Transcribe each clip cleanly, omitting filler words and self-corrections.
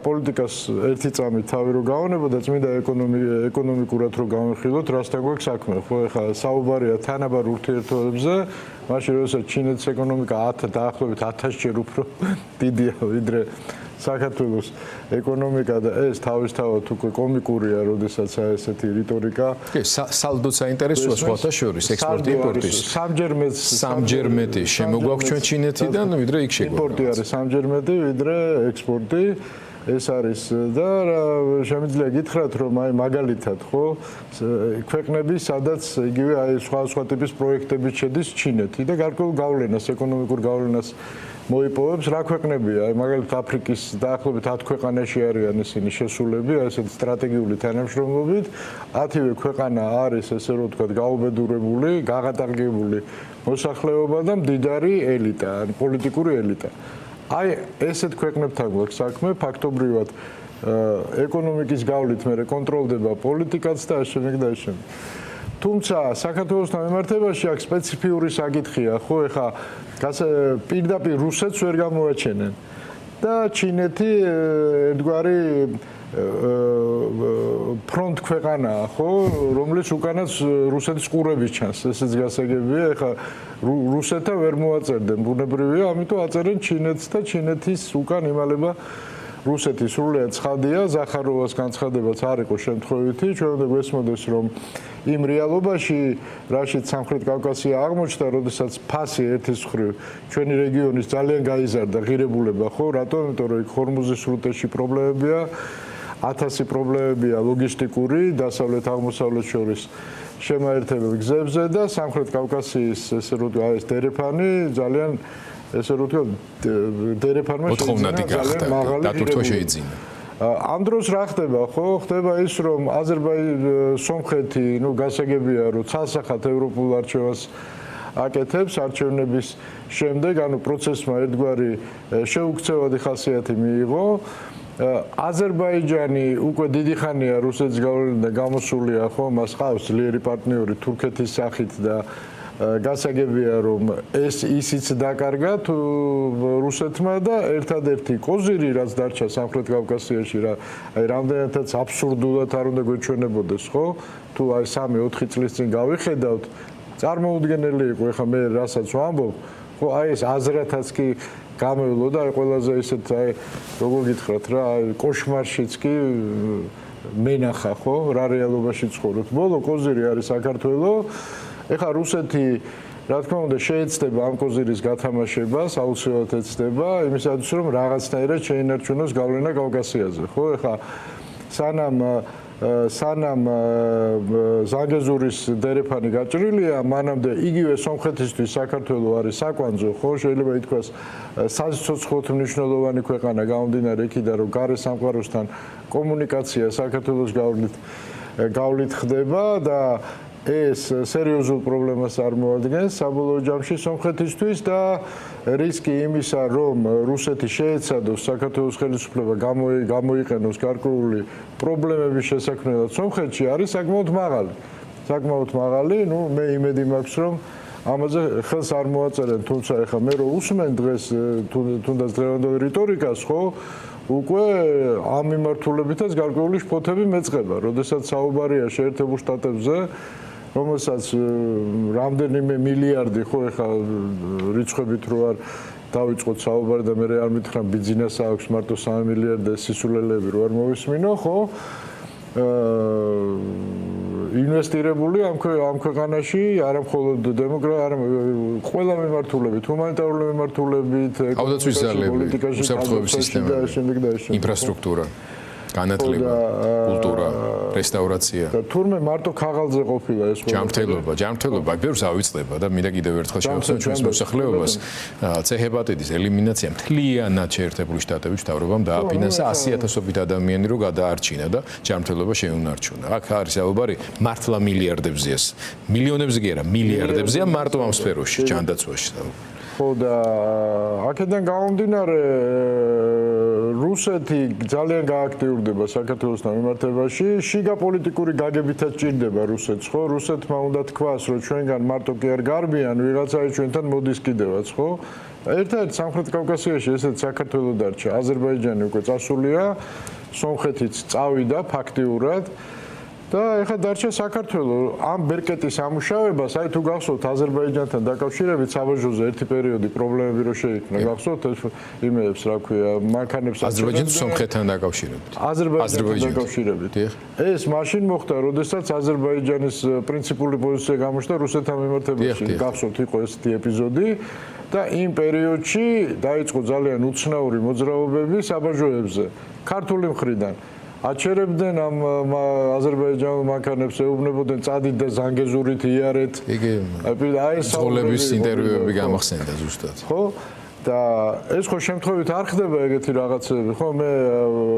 პოლიტიკას ერთი წამით თავი რო გავონება და წმინდა ეკონომიკურად რო გამიხილოთ, რასთან გვაქვს საქმე, ხო, ეხლა საუბარია თანაბარ ურთიერთობებზე, მაშინ როდესაც ჩინეთის ეკონომიკა დაახლოებით 1000-ჯერ უფრო დიდია ვიდრე საქართველოს ეკონომიკა და ეს თავისთავად უკვე კომიკურია, როდესაც ესეთი რიტორიკა. კი, სალდოც საინტერესოა სხვათა შორის ექსპორტი იმპორტის. სამჯერ მეტი შემოგვაქვს ჩვენ ჩინეთიდან, ვიდრე იქ შეგვაქვს. იმპორტი არის სამჯერ მეტი, ვიდრე ექსპორტი. ეს არის და შემიძლია გითხრათ, რომ აი მაგალითად, ხო, ქვეყნები, სადაც იგივე აი სხვა ტიპის პროექტები შედის ჩინეთი და გარკვეულ გავლენას, ეკონომიკურ გავლენას მოიპოვებს რა ქვეყნებია, აი მაგალითად აფრიკის დაახლოებით 10 ქვეყანაში არიან ისინი შესულები, აი ესეთ სტრატეგიული თანამშრომლობით, 10-ვე ქვეყანა არის ესე რომ ვთქვათ გაუბედურებული, გაღატაკებული მოსახლეობა და მდიდარი ელიტა, პოლიტიკური ელიტა. აი ესეთ ქვეყნებთან გვაქვს საქმე, ფაქტობრივად ეკონომიკის გავლით მე კონტროლდება პოლიტიკაც და ამ შემდეგ და ამ შემდეგ. თუმცა საქართველოსთან მიმართებაში აქ სპეციფიური საკითხია, ხო, ეხა პირდაპირ რუსეთს ვერ გამოაჩენენ და ჩინეთი ერთგვარი ფრონტ ქვეყანაა, ხო, რომლის უკანაც რუსეთის ყურები ჩანს, ესეც გასაგებია, ეხა რუსეთთან ვერ მოაწერდნენ, ბუნებრივია, ამიტომ აწერენ ჩინეთს და ჩინეთის უკან იმალება რუსეთი. სრულიად ცხადია, ზახაროვას განცხადებაც არ იყო შემთხვევითი, ჩვენ უნდა გვესმოდეს, რომ იმ რეალობაში, რაშიც სამხრეთ კავკასია აღმოჩნდა, როდესაც ფასი ერთის მხრივ ჩვენი რეგიონის ძალიან გაიზარდა ღირებულება, ხო, რატომ? იმიტომ რომ იქ ჰორმუზის სრუტეში პრობლემებია, 1000 პრობლემებია ლოგისტიკური, დასავლეთ-აღმოსავლეთ შორის შემაერთებელ გზებზე და სამხრეთ καυκასიის ესე რომ აი ეს დერეფანი ძალიან ესე რომ დერეფანმა ძალიან მაღალი დატვირთვა შეიძინა. ამ დროს რა ხდება, ხო? ხდება ის, რომ სომხეთი, ნუ გასაგებია, რომ ცალსახად ევროპულ არჩევანს აკეთებს არჩევნების შემდეგ, ანუ პროცესმა ერთგვარი შეუქცევადი ხასიათი მიიღო. აზერბაიჯანი უკვე დიდი ხანია რუსეთის გავლენიდან გამოსულია, ხო, მას ყავს ძლიერი პარტნიორი თურქეთის სახით და გასაგებია, რომ ეს ისიც დაკარგა რუსეთმა და ერთადერთი კოზირი, რაც დარჩა სამხრეთ კავკასიაში, აი რამდენადაც აბსურდულად არ უნდა გვეჩვენებოდეს, ხო? თუ აი 3-4 წლის წინ გავიხედავთ, წარმოუდგენელი იყო, ეხლა მე რასაც ვამბობ, ხო, აი ეს აზრათაც კი გამევლო და აი ყველაზე ისეთ აი როგორ გითხრათ რა, აი კოშმარშიც კი მენახა, ხო, რა რეალობაში ცხოვრობთ. ბოლო კოზირი არის საქართველოს. ეხლა რუსეთი, რა თქმა უნდა, შეეცდება ამ კოზირის გათამაშებას, აუცილებლად ეცდება, იმისათვის რომ რაღაცნაირად შეინარჩუნოს გავლენა კავკასიაზე, ხო? ეხლა სანამ ზანგეზურის დერეფანი გაჭრილია, მანამდე იგივე სომხეთისთვის საქართველო არის საკვანძო, ხო? შეიძლება ითქვას საცოცხლოდ მნიშვნელოვანი ქვეყანა გამომდინარე იქიდან, რომ გარე სამყაროსთან კომუნიკაცია საქართველოს გავლით ხდება და ეს სერიოზულ პრობლემას არ მოადგენს საბოლოო ჯამში სომხეთისთვის და რისკი იმისა, რომ რუსეთი შეეცადოს საქართველოს ხელისუფლება გამოიყენოს გარკვეული პრობლემების შესაქმნელად სომხეთში არის საკმაოდ მაღალი. საკმაოდ მაღალი, ნუ მე იმედი მაქვს, რომ ამაზე ხელს არ მოაწერენ, თუმცა ეხლა მე რო უსმენ დღეს თუნდაც დღევანდელ რიტორიკას, ხო, უკვე ამ მიმართულებითაც გარკვეული შფოთები მეწყება, როდესაც საუბარია შეერთებულ შტატებზე, რომელსაც რამდენიმე მილიარდი, ხო, ეხლა რიცხვებით რო არ დავიწყოთ საუბარი და მე არ მითხრა ბიზნესს აქვს მარტო 3 მილიარდი სისულელეები რო არ მოვისმინო, ხო? ინვესტირებული ამ ქვეყანაში არა მხოლოდ ყველა მიმართულებით, ჰუმანიტარული მიმართულებით, პოლიტიკაში, უსაფრთხოების სისტემა, ინფრასტრუქტურა, განათლება, კულტურა, რესტავრაცია. და თურმე მარტო ქაღალდზე ყოფილა ეს ჯანმრთელობა, ბევრს ავიწყდება და მინდა კიდევ ერთხელ შევახსენო ჩვენს მოსახლეობას, C-ჰეპატიტის ელიმინაცია მთლიანად შეერთებული შტატების მთავრობამ დააფინანსა 100,000-ობით ადამიანი რო გადაარჩინა და ჯანმრთელობა შეუნარჩუნა. აქ არის საუბარი მართლა მილიარდებზეა. მილიონებზე კი არა, მილიარდებზეა მარტო ამ სფეროში, ჯანდაცვაში. ხო და აქედან გამომდინარე რუსეთი ძალიან გააქტიურდება საქართველოს მიმართებაში, შიგა პოლიტიკური გაგებითაც ჭირდება რუსეთს, ხო? რუსეთმა უნდა თქვას, რომ ჩვენგან მარტო კი არ გარბიან, ვიღაცაი ჩვენთან მოდის კიდევაც, ხო? ერთად სამხრეთ კავკასიაში ესეც საქართველოს დარჩა, აზერბაიჯანი უკვე წასულია, სომხეთიც წავიდა ფაქტიურად. და ეხლა დარჩა საქართველოს ამ ბერკეტის ამუშავებას, აი თუ გახსოვთ აზერბაიჯანთან დაკავშირებით საბაჟოზე ერთი პერიოდი პრობლემები რო შეიქმნა, გახსოვთ იმეებს, რა ქვია, მანქანებს აზერბაიჯანს სომხეთთან დაკავშირებით. აზერბაიჯანთან დაკავშირებით. ეს მაშინ მოხდა, როდესაც აზერბაიჯანის პრინციპული პოზიცია გამოჩნდა რუსეთთან მიმართებაში. გახსოვთ იყო ესეთი ეპიზოდი და იმ პერიოდში დაიწყო ძალიან უცნაური მოძრაობები საბაჟოებზე, ქართული მხრიდან. აჩერებდნენ ამ აზერბაიჯანულ მანქანებს, ეუბნებოდნენ წადით და ზანგეზურით იარეთ. იგი აი სოლების ინტერვიუები გამახსენდა ზუსტად. ხო? და ეს ხო შემთხვევით არ ხდება ეგეთი რაღაცები, ხო? მე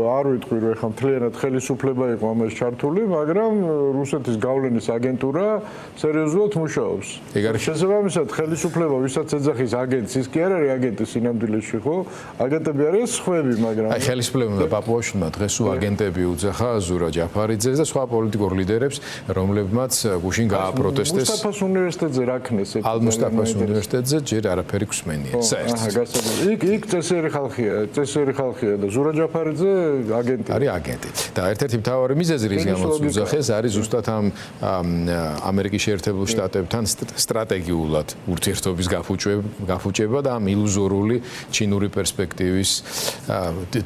არ ვიტყვი რომ ეხლა მთლიანად ხელისუფლება იყო ამას ჩართული, მაგრამ რუსეთის გავლენის აგენტურა სერიოზულად მუშაობს. ეგ არის შესაბამისად ხელისუფლება ვისაც ეძახის აგენტს, ის კი არ არის აგენტი სინამდვილეში, ხო? აგენტები არიან სხვები, მაგრამ აი ხელისუფლებამ და პაპუაშვილმა დღეს აგენტები უძახა ზურა ჯაფარიძეს და სხვა პოლიტიკურ ლიდერებს, რომლებმაც გუშინ გააპროტესტეს. მუსტაფას უნივერსიტეტზე რა ქნეს? ალ-მუსტაფას უნივერსიტეტზე ჯერ არაფერი გსმენია. საერთოდ იქ წესიერი ხალხია და ზურა ჯაფარიძე აგენტი არის აგენტი და ერთ-ერთი მთავარი მიზეზი რის გამოც უძახეს არის ზუსტად ამ ამერიკის შეერთებულ შტატებთან სტრატეგიულად ურთიერთობის გაფუჭება და ამ ილუზორული ჩინური პერსპექტივის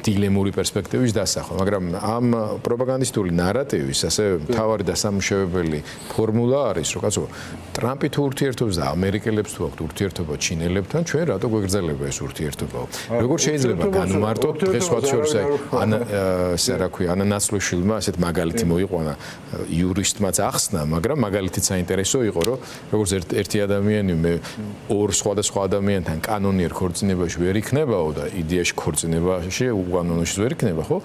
დილემური პერსპექტივის დასახვა, მაგრამ ამ პროპაგანდისტული ნარატივის ასე მთავარი დასამუშავებელი ფორმულა არის, რომ კაცო ტრამპი თუ ურთიერთობს და ამერიკელებს თუ აქვთ ურთიერთობა ჩინელებთან, ჩვენ რატო გვეგრძელება ეს ურთიერთობაო. როგორ შეიძლება განმარტოთ დღეს სხვა შორის ასე რა ქვია, ანანაცვლიშვილმა ასეთ მაგალითი მოიყვანა იურისტმაც ახსნა, მაგრამ მაგალითიც საინტერესო იყო, რომ როგორც ერთი ადამიანი მე ორ სხვადასხვა ადამიანთან კანონიერ ქორწინებაში ვერ იქნებაო და იდეაში ქორწინებაში უკანონოში ვერ იქნება, ხო?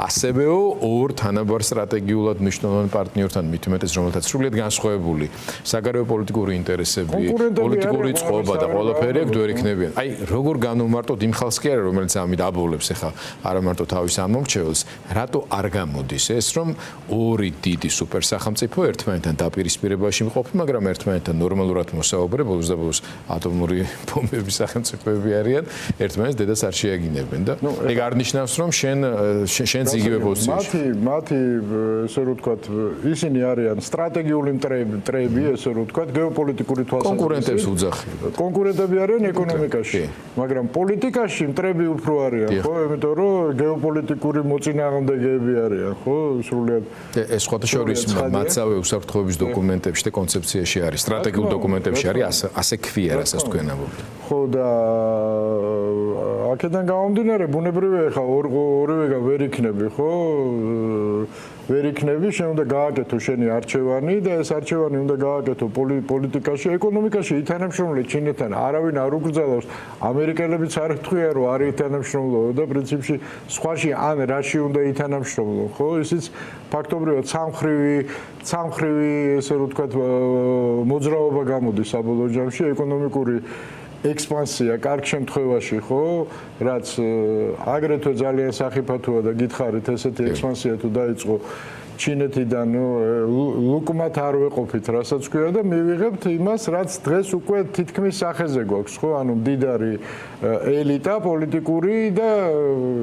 ასევეო ორ თანაბარ სტრატეგიულად მნიშვნელოვან პარტნიორთან მით უმეტეს რომელთაც სრულიად განსხვავებული საგარეო პოლიტიკური ინტერესები, პოლიტიკური წყობა და ყველაფერი აქ ვერ იქნებიან. აი როგორ განვმარტოთ იმ ხალხს კი არა რომელიც ამით აბოლებს ახლა არა მარტო თავის ამომრჩეველს, რატო არ გამოდის ეს რომ ორი დიდი სუპერ სახელმწიფო ერთმანეთთან დაპირისპირებაში მყოფი, მაგრამ ერთმანეთთან ნორმალურად მოსაუბრე, ბოლოს და ბოლოს ატომური ბომბების სახელმწიფოები არიან, ერთმანეთს დედას არ შეაგინებენ და ეგ არ ნიშნავს რომ შენც იგივე პოზიციაში. მათი ესე რომ ვთქვათ, ისინი არიან სტრატეგიული მტრები, ესე რომ ვთქვათ, გეოპოლიტიკური თვალსაზრისით. კონკურენტებს უძახიან. კონკურენტები არიან ეკონომიკაში, მაგრამ პოლიტიკაში მტრები უფრო არიან, ხო? იმიტომ რომ გეოპოლიტიკური მოწინააღმდეგეები არიან, ხო? სრულიად ეს სხვათა შორის მაცავე უსაფრთხოების დოკუმენტებში და კონცეფციაში არის, სტრატეგიულ დოკუმენტებში არის ასე ქვია, რასაც თქვენ ამბობთ. ხო და აქედან გამომდინარე, ბუნებრივია ხა ორივეგან ვერ იქნები, ხო? ვერ იქნები, შენ უნდა გააკეთო შენი არჩევანი და ეს არჩევანი უნდა გააკეთო პოლიტიკაში, ეკონომიკაში ითანამშრომლე ჩინეთთან. არავინ არ უკრძალავს, ამერიკელებიც არ ხვდიან რომ არ ითანამშრომლო და პრინციპში სხვაში ან რაში უნდა ითანამშრომლო, ხო? ისიც ფაქტობრივად სამხრივი ესე რომ ვთქვათ მოძრაობა გამოდის საბოლოო ჯამში ეკონომიკური ექსპანსია კარგ შემთხვევაში, ხო? რაც აგრეთვე ძალიან სახიფათოა და გითხარით ესეთი ექსპანსია თუ დაიწყო ჩინეთიდან, ლუკმათ არ ვეყოფით, რასაც ქვია და მივიღებთ იმას, რაც დღეს უკვე თითქმის სახეზე გვაქვს, ხო? ანუ მდიდარი ელიტა პოლიტიკური და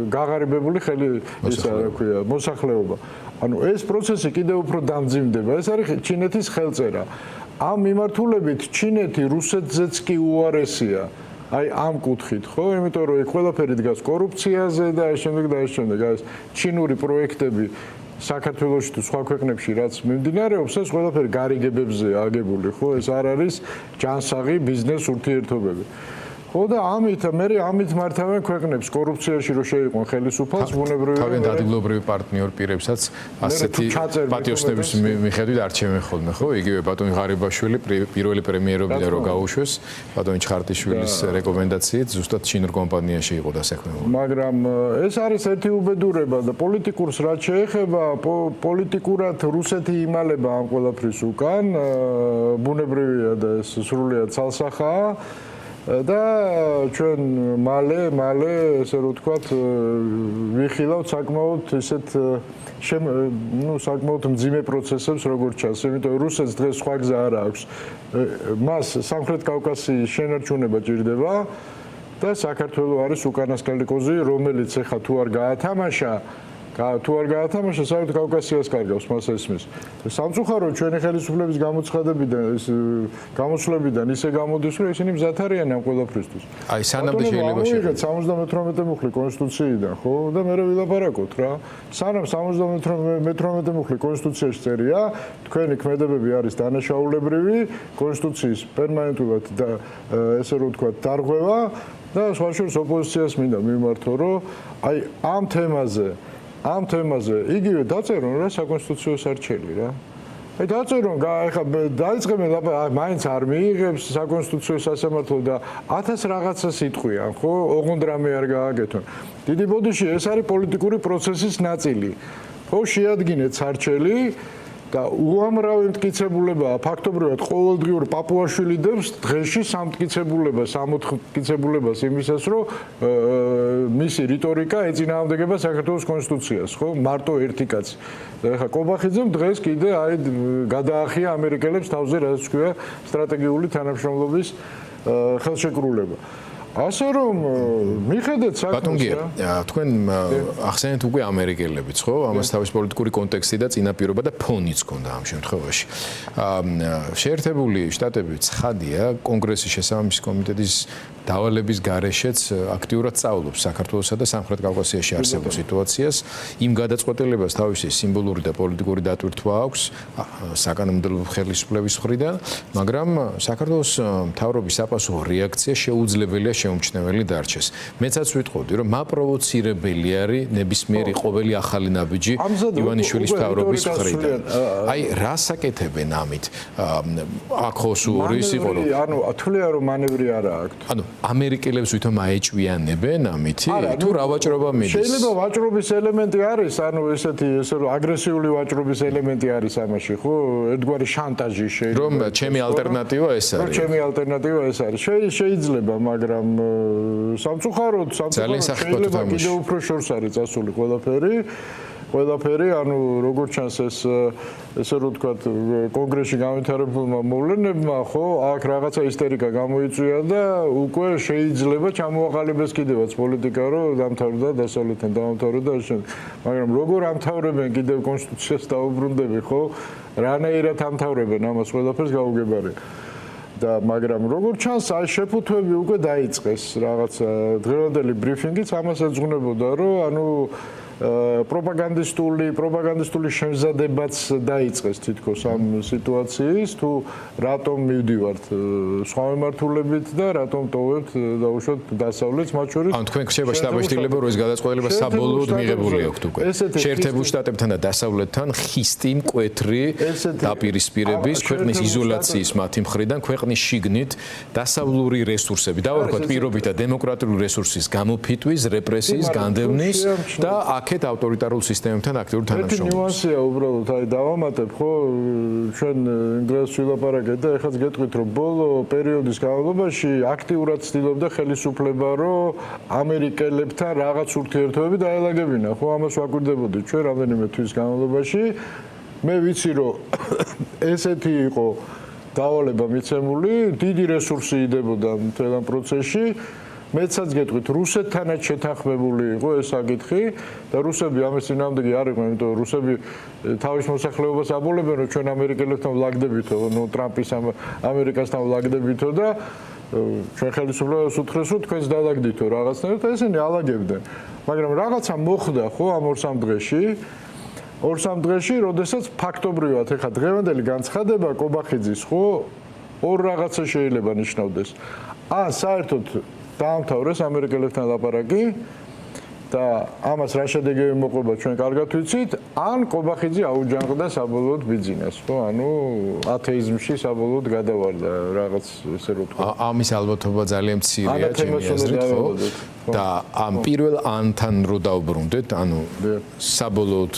გაღარიბებული ისა რა ქვია, მოსახლეობა. ანუ ეს პროცესი კიდევ უფრო დამძიმდება. ეს არის ჩინეთის ხელწერა. ამ მიმართულებით ჩინეთი რუსეთზეც კი უარესია. აი ამ კუთხით, ხო? იმიტომ რომ ეს ყველაფერი დგას კორუფციაზე და ამ შემდეგ ეს ჩინური პროექტები საქართველოში თუ სხვა ქვეყნებში რაც მიმდინარეობს, ეს ყველაფერი გარიგებებზე აგებული, ხო? ეს არ არის ჯანსაღი ბიზნეს ურთიერთობები. ხო და ამით მართავენ ქვეყნებს კორუფციაში რო შეიყვან ხელისუფალს ბუნებრივია თავიანთ ადგილობრივი პარტნიორ პირებსაც ასეთი პატიოსნების მიხედვით არჩევენ ხოლმე, ხო? იგივე ბატონი ღარიბაშვილი პირველი პრემიერობიდან რო გაუშვეს, ბატონი ჩხარტიშვილის რეკომენდაციით ზუსტად ჩინურ კომპანიაში იყო დასაქმებული. მაგრამ ეს არის ერთი უბედურება და პოლიტიკურს რაც შეეხება, პოლიტიკურად რუსეთი იმალება ამ ყველაფრის უკან, ბუნებრივია და ეს სრულიად ცალსახაა. და ჩვენ მალე ესე რომ ვთქვათ ვიხილავთ საკმაოდ ისეთ საკმაოდ მძიმე პროცესებს როგორც ჩანს, იმიტომ რომ რუსეთს დღეს სხვა გზა არ აქვს. მას სამხრეთ კავკასიის შენარჩუნება ჭირდება და საქართველოს არის უკანასკნელი კოზი, რომელიც ეხა თუ არ გაათამაშა, საერთოდ კავკასიას კარგავს მას ესმის. სამწუხაროდ ჩვენი ხელისუფლების გამოსვლებიდან ისე გამოდის, რომ ისინი მზად არიან ამ ყველაფრისთვის. აი სანამდე შეიძლება შევიღეთ 78 მუხლი კონსტიტუციიდან, ხო? და მე ვილაპარაკოთ რა. სანამ 78 მუხლი კონსტიტუციაში წერია, თქვენი ქმედებები არის დანაშაულებრივი, კონსტიტუციის პერმანენტულად და ესე რომ ვთქვათ, დარღვევა და სხვა შორის ოპოზიციას მინდა მიმართო, რომ აი ამ თემაზე იგივე დაწერონ რა საკონსტიტუციო სარჩელი რა. აი დაწერონ, ეხლა დაიწყებენ მაინც არ მიიღებს საკონსტიტუციო სასამართლო და 1000 რაღაცა სიტყვიან, ხო? ოღონდ რამე არ გააკეთონ. დიდი ბოდიში ეს არის პოლიტიკური პროცესის ნაწილი. ხო, შეადგინეთ სარჩელი და უამრავი მტკიცებულებაა ფაქტობრივად ყოველდღიურ პაპუაშვილი დებს დღეში 3 მტკიცებულებას, 4 მტკიცებულებას იმისას, რომ მისი რიტორიკა ეწინააღმდეგება საქართველოს კონსტიტუციას, ხო? მარტო ერთი კაცი. და ეხლა კობახიძემ დღეს კიდე აი გადაახია ამერიკელებს თავზე, რაც ქვია სტრატეგიული თანამშრომლობის ხელშეკრულება. ასე რომ მიხედეთ საკუთარ თქვენ ახსენეთ უკვე ამერიკელებიც ხო ამას თავის პოლიტიკური კონტექსტი და წინაპირობა და ფონიც ქონდა ამ შემთხვევაში შეერთებული შტატები ცხადია კონგრესის შესაბამისი კომიტეტის დავალების გარეშეც აქტიურად სწავლობს საქართველოსა და სამხრეთ კავკასიაში არსებულ სიტუაციას იმ გადაწყვეტილებას თავისი სიმბოლური და პოლიტიკური დატვირთვა აქვს საკანონმდებლო ხელისუფლების მხრიდან მაგრამ საქართველოს მთავრობის საპასუხო რეაქცია შეუძლებელია შეუმჩნეველი დარჩეს. მეცაც ვიტყოდი, რომ მაპროვოცირებელი არის ნებისმიერი ყოველი ახალი ნაბიჯი ივანიშვილის მთავრობის მხრიდან. აი, რას აკეთებენ ამით? აქ სურის იყო რომ ანუ თვლია რომ მანევრი არა აქვთ. ანუ ამერიკელებს ვითომ აეჭვიანებენ ამითი? თუ რა ვაჭრობა მიდის? შეიძლება ვაჭრობის ელემენტი არის, ანუ ესეთი რომ აგრესიული ვაჭრობის ელემენტი არის ამაში, ხო? ერთგვარი შანტაჟი შეიძლება. რომ ჩემი ალტერნატივა ეს არის. ჩემი ალტერნატივა ეს არის. შეიძლება, მაგრამ სამწუხაროდ შეიძლება კიდევ უფრო შორს არის წასული ყველაფერი ანუ როგორც ჩანს ესე რომ ვთქვათ კონგრესში განვითარებულმა მოვლენებმა ხო აქ რაღაცა ისტერიკა გამოიწვია და უკვე შეიძლება ჩამოაყალიბეს კიდევაც პოლიტიკა რომ დამთავრდა დასავლეთთან დამთავრდა მაგრამ როგორ ამთავრებენ კიდევ კონსტიტუციას დაუბრუნდები ხო რანაირად ამთავრებენ ამას ყველაფერს გაუგებარი და მაგრამ როგორც ჩანს აი შეფუთვები უკვე დაიწყეს რაღაც დღევანდელი ბრიფინგიც ამას ეძღვნებოდა რომ ანუ პროპაგანდისტული შემზადებაც დაიწყეს თითქოს ამ სიტუაციის თუ რატომ მივდივართ სხვა მიმართულებით და რატომ ტოვებთ დაუშვათ დასავლეთს მათ შორის ან თქვენ ხდება შტაბ-შტილება რომ ეს გადაწყვეტილება საბოლოოდ მიღებული აქვს უკვე შეერთებულ შტატებთან და დასავლეთთან ხისტი მკვეთრი დაპირისპირების ქვეყნის იზოლაციის მათი მხრიდან ქვეყნის შიგნით დასავლური რესურსები დავარქვათ პირობით და დემოკრატიული რესურსის გამოფიტვის რეპრესიის განდევნის და აქეთ ავტორიტარულ სისტემებთან აქტიურ თანამშრომლობას. ნიუანსია უბრალოდ აი დავამატებ ხო ჩვენ დღეს ვილაპარაკეთ და ეხაც გეტყვით რომ ბოლო პერიოდის განმავლობაში აქტიურად ცდილობდა ხელისუფლება რომ ამერიკელებთან რაღაც ურთიერთობები დაელაგებინა ხო ამას ვაკვირდებოდით ჩვენ რამდენიმე თვის განმავლობაში მე ვიცი რომ ესეთი იყო დავალება მიცემული დიდი რესურსი იდებოდა მთელ ამ პროცესში მეცაც გეტყვით რუსეთთანაც შეთანხმებული იყო ეს საკითხი და რუსები ამის წინააღმდეგი არ იყვნენ, იმიტომ რომ რუსები თავის მოსახლეობას აბოლებენ რომ ჩვენ ამერიკელებთან ვლაგდებითო, ნუ ტრამპის ამერიკასთან ვლაგდებითო და ჩვენ ხელისუფლებას უთხრეს რომ თქვენს დალაგდითო რაღაცნაირად და ესენი ალაგებდნენ. მაგრამ რაღაცა მოხდა ხო ამ 2-3 დღეში 2-3 დღეში, როდესაც ფაქტობრივად ეხა დღევანდელი განცხადება კობახიძის ხო ორ რაღაცა შეიძლება ნიშნავდეს. საერთოდ დაამთავრეს ამერიკელებთან ლაპარაკი და ამას რა შედეგები მოყვება ჩვენ კარგად ვიცით, ან კობახიძე აუჯანყდა საბოლოოდ ბიძინას, ხო? ანუ ათეიზმში საბოლოოდ გადავარდა რაღაც ესე რომ თქვა. ამის ალბათობა ძალიან მცირეა ჩემი აზრით, ხო? და ამ პირველ ანთან რო დავბრუნდეთ, ანუ საბოლოოდ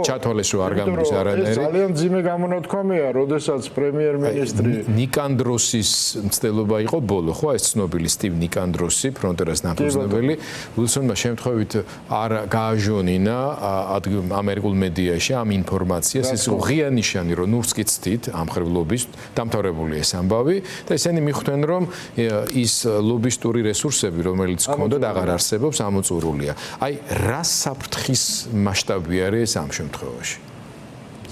ჩათვალეს რომ არ გამდის არანაირი. ძალიან ძიმე გამონათქვამია, როდესაც პრემიერ-მინისტრი ნიკანდროსის მცდელობა იყო ბოლო, ხო, ეს ცნობილი სტივ ნიკანდროსი, ფრონტერას ნახევარწინებელი, ვილსონმა შემთხვევით არ გააჟონინა ამერიკულ მედიაში ამ ინფორმაციას, ეს ღია ნიშანი, რომ ნურს კი ცდით ამ ხერხლობის დამთავრებული ეს ამბავი და ესენი მიხვდნენ, რომ ის ლობისტური რესურსები, რომელიც ჰქონდათ, აღარ არსებობს, ამოწურულია. აი, რა საფრთხის მასშტაბი არის ამ შემთხვევაში?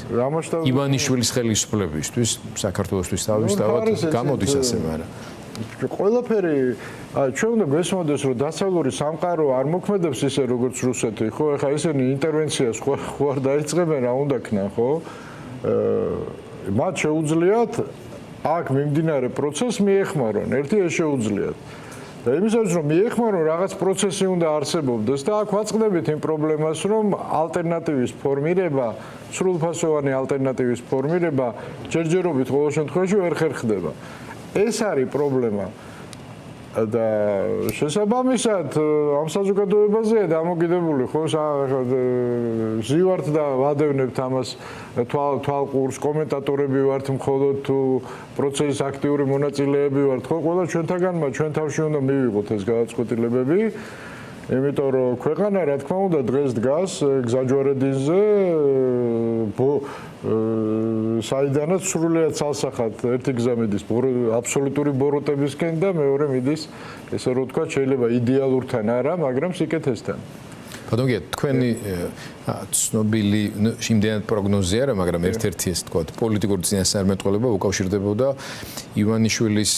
რა მასშტაბი? ივანიშვილის ხელისუფლებისთვის, საქართველოსთვის თავისთავად გამოდის ასე, მაგრამ ყველაფერი, ჩვენ უნდა გვესმოდეს, რომ დასავლური სამყარო არ მოქმედებს ისე როგორც რუსეთი, ხო? ეხლა ესენი ინტერვენციას ხო არ დაიწყებენ, რა უნდა ქნან, ხო? მათ შეუძლიათ აქ მიმდინარე პროცესს მიეხმარონ, ერთი ეს შეუძლიათ. და იმისათვის რომ მიეხმარონ, რაღაც პროცესი უნდა არსებობდეს და აქ ვაწყდებით იმ პრობლემას, რომ ალტერნატივის ფორმირება, სრულფასოვანი ალტერნატივის ფორმირება ჯერჯერობით ყოველ შემთხვევაში ვერ ხერხდება. ეს არის პრობლემა. და შესაბამისად ამ საზოგადოებაზეა დამოკიდებული, ხო, ზივართ და ვადევნებთ ამას თვალყურს, კომენტატორები ვართ მხოლოდ თუ პროცესის აქტიური მონაწილეები ვართ, ხო, ყველა ჩვენთაგანმა ჩვენ თავში უნდა მივიღოთ ეს გადაწყვეტილებები. იმიტომ რომ ქვეყანა რა თქმა უნდა დღეს დგას გზაჯვარედინზე საიდანაც სრულიად ცალსახად ერთი გზა მიდის აბსოლუტური ბოროტებისკენ და მეორე მიდის ესე რომ თქვა შეიძლება იდეალურთან არა, მაგრამ სიკეთესთან. ბატონო, თქვენი ცნობილი იმდენად პროგნოზი არა, მაგრამ ერთ-ერთი ეს თქვა პოლიტიკური წინასწარმეტყველება უკავშირდებოდა ივანიშვილის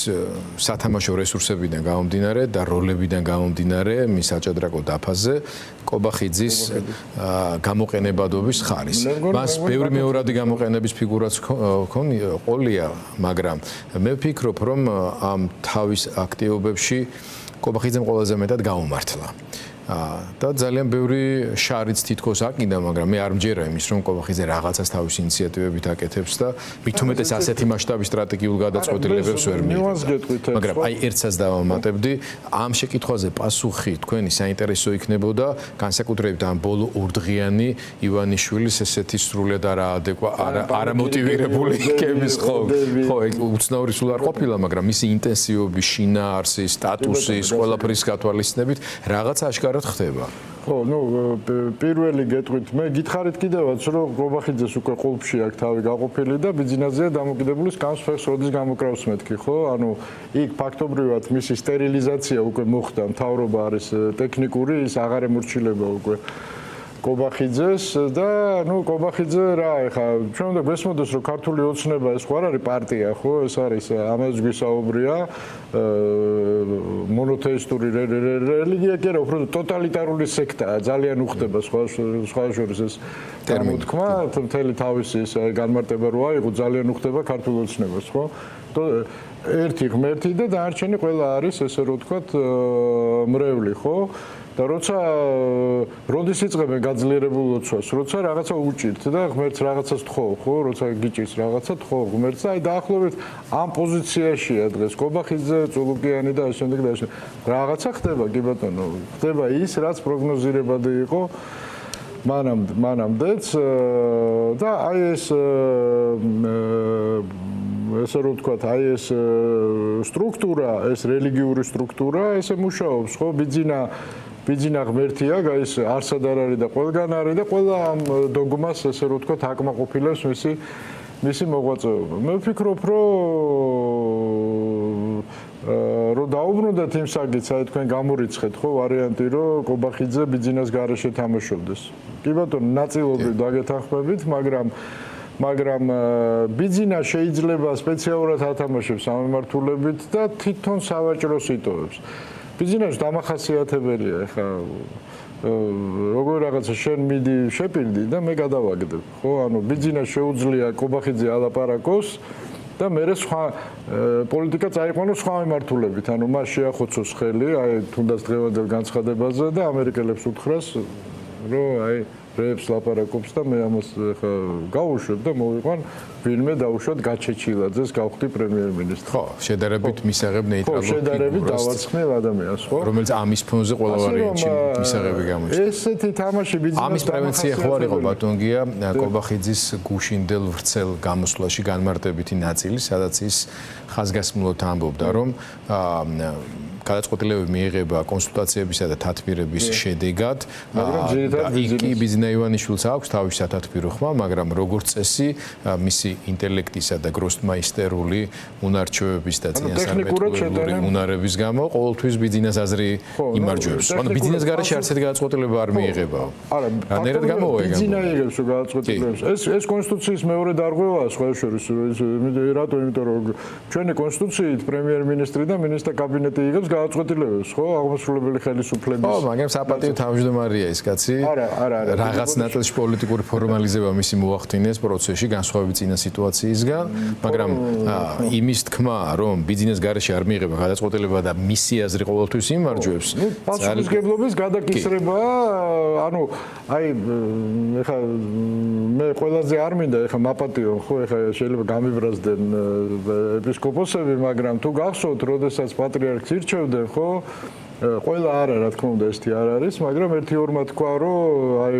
სათამაშო რესურსებიდან გამომდინარე და როლებიდან გამომდინარე მის აჭადრაკო დაფაზე კობახიძის გამოყენებადობის ხარის. მას ბევრი მეორადი გამოყენების ფიგურაც ყოლია, მაგრამ მე ვფიქრობ, რომ ამ თავის აქტივობებში კობახიძემ ყველაზე მეტად გაუმართლა. და ძალიან ბევრი შარიც თითქოს აკიდა, მაგრამ მე არ მჯერა იმის, რომ კობახიძე რაღაცას თავის ინიციატივებით აკეთებს და მით უმეტეს ასეთი მასშტაბის სტრატეგიულ გადაწყვეტილებებს ვერ მიიღებს. მაგრამ აი ერთსაც დავამატებდი, ამ შეკითხვაზე პასუხი თქვენი საინტერესო იქნებოდა, განსაკუთრებით ამ ბოლო ორდღიანი ივანიშვილის ესეთი სრულიად არამოტივირებული იქების ხო, უცნაური სულ არ ყოფილა, მაგრამ მისი ინტენსივობის, შინაარსის, სტატუსის, ყველაფრის გათვალისწინებით რაღაც აშკარად ხდება. ხო, პირველი გეტყვით, მე გითხარით კიდევაც, რომ კობახიძეს უკვე ყულფში აქვს თავი გაყოფილი და ბიძინაძეა დამოკიდებული სკამს ფეხს როდის გამოკრავს მეთქი, ხო? ანუ იქ ფაქტობრივად მისი სტერილიზაცია უკვე მოხდა, მთავრობა არის ტექნიკური, ის აღარ ემორჩილება უკვე კობახიძეს და კობახიძე რა, ეხა ჩვენ უნდა გვესმოდეს, რომ ქართული ოცნება ეს ხო არ არის პარტია, ხო? ეს არის ამაზე გვისაუბრია მონოთეისტური რელიგია კი არა, უფრო ტოტალიტარული სექტაა, ძალიან უხდება სხვა შორის ეს თერმოთქმა, მთელი თავისი ეს განმარტება რო აიღო, ძალიან უხდება ქართულ ოცნებას, ხო? ერთი ღმერთი და დანარჩენი ყველა არის ესე რო ვთქვათ მრევლი, ხო? და როდის იწყებენ გაძლიერებულ ლოცვას, როცა რაღაცა უჭირთ და ღმერთს რაღაცას თხოვ, ხო, როცა გიჭირს რაღაცა თხოვ ღმერთს, აი დაახლოებით ამ პოზიციაშია დღეს კობახიძე, წულუკიანი და ასე შემდეგ და ასე. რაღაცა ხდება, კი ბატონო, ხდება ის, რაც პროგნოზირებადი იყო მანამდეც და აი ესე რომ ვთქვათ, აი ეს სტრუქტურა, ეს რელიგიური სტრუქტურა, ესე მუშაობს, ხო, ბიძინა ღმერთია, ის არსად არ არის და ყველგან არის და ყველა ამ დოგმას ესე რომ ვთქვათ, აკმაყოფილებს მისი მოღვაწეობა. მე ვფიქრობ, რომ დაუბრუნდეთ იმ საგით, საერთოდ თქვენ გამორიცხეთ, ხო, ვარიანტი, რომ კობახიძე ბიძინას გარეშე თამაშობდეს. კი ბატონო, ნაწილობრივ დაგეთანხმებით, მაგრამ ბიძინა შეიძლება სპეციალურად ათამაშებს სამმართველობით და თვითონ სავაჭროს იტოვებს. ბიძინაში დამახასიათებელია, ეხა როგორ რაღაცა შენ მიდი შეპირდი და მე გადავაგდებ, ხო? ანუ ბიძინა შეუძლია კობახიძე ალაპარაკოს და მე სხვა პოლიტიკა წაიყვანოს სხვა მიმართულებით, ანუ მას შეახოცოს ხელი, აი თუნდაც დღევანდელ განცხადებაზე და ამერიკელებს უთხრას, რომ აი რებს ლაპარაკობს და მე ამას ხა გავუშვებ და მოვიყვან ვინმე დაუშვათ გაჩეჩილაძეს გავხდი პრემიერ-მინისტრი. ხო, შედარებით მისაღებ ნეიტრალურ ფიგურას. შედარებით დავაცხნელ ადამიანს, ხო? რომელიც ამის ფონზე ყველა ვარიანტში მისაღები გამოჩნდა. ესეთი თამაში ბიზნესის ამის პრევენცია ხო არ იყო ბატონგია კობახიძის გუშინდელ ვრცელ გამოსვლაში განმარტებითი ნაწილი, სადაც ის ხაზგასმულოდ ამბობდა, რომ გადაწყვეტილებები მიიღება კონსულტაციებისა და თათბირების შედეგად და იქ ბიზნა ივანიშვილს აქვს თავის სათათბირო ხმა, მაგრამ როგორც წესი მისი ინტელექტისა და გროსმაისტერული უნარჩვევების და წინასწარმეტყველური უნარების გამო ყოველთვის ბიზნეს აზრი იმარჯვებს. ანუ ბიზნეს garaში არც ერთი გადაწყვეტილება არ მიიღებაო. არა, რანაირად გამოუეგებო. ბიზნა იღებს გადაწყვეტილებას. ეს კონსტიტუციის მეორე დარღვევაა სხვა შორის. რატო? იმიტომ რომ ჩვენი კონსტიტუციით პრემიერ-მინისტრი და მინისტრთა კაბინეტი იღებს გადაწყვეტილებებს, ხო? აღმასრულებელი ხელისუფლების. ხო, მაგრამ საპატიო თავმჯდომარეა ეს კაცი. არა. რაღაც ნაწილში პოლიტიკური ფორმალიზება მისი მოახდინეს პროცესში განსხვავებით წინა სიტუაციისგან, მაგრამ იმის თქმა, რომ ბიზნეს garaში არ მიიღება გადაწყვეტილება და მისი აზრი ყოველთვის იმარჯვებს. პასუხისმგებლობის გადაკისრებაა, ანუ აი ეხა მე ყველაზე არ მინდა ეხა მაპატიო, ხო, ეხა შეიძლება გამიბრაზდნენ ეპისკოპოსები, მაგრამ თუ გახსოვთ, როდესაც პატრიარქს ირჩევდნენ, ხო? ყველა არა, რა თქმა უნდა, ესეთი არ არის, მაგრამ ერთი-ორმა თქვა, რომ აი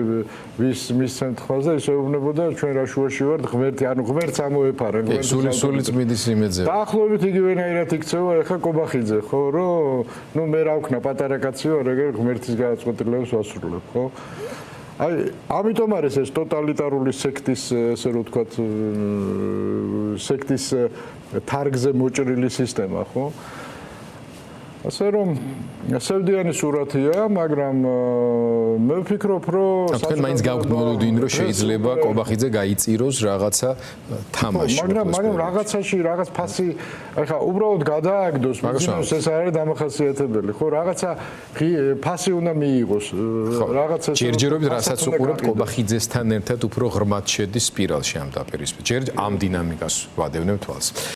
ვის მისცემთ ხმას და ისე ეუბნებოდა ჩვენ რა შუაში ვართ, ღმერთი, ანუ ღმერთს ამოეფარენ, სული წმინდის იმედზე. დაახლოებით იგივენაირად იქცევა ეხა კობახიძე, ხო, რომ ნუ მე რა ვქნა, პატარა კაცი ვარ, ეგრე ღმერთის გადაწყვეტილებას ვასრულებ, ხო? აი, ამიტომ არის ეს ტოტალიტარული სექტის, ესე რომ ვთქვათ, სექტის თარგზე მოჭრილი სისტემა, ხო? ასე რომ სევდიანი სურათია, მაგრამ მე ვფიქრობ, რომ თქვენ მაინც გაგვთ მოლოდინი, რომ შეიძლება კობახიძე გაიწიროს რაღაცა თამაში. მაგრამ რაღაცაში რაღაც ფასი, ეხა უბრალოდ გადააგდოს, მაგრამ ეს არის დამახასიათებელი, ხო? რაღაცა ფასი უნდა მიიღოს, რაღაცა ჯერჯერობით რასაც უყურებთ კობახიძესთან ერთად უფრო ღრმად შედის სპირალში ამ დაპირისპირება. ჯერ ამ დინამიკას ვადევნებ თვალს.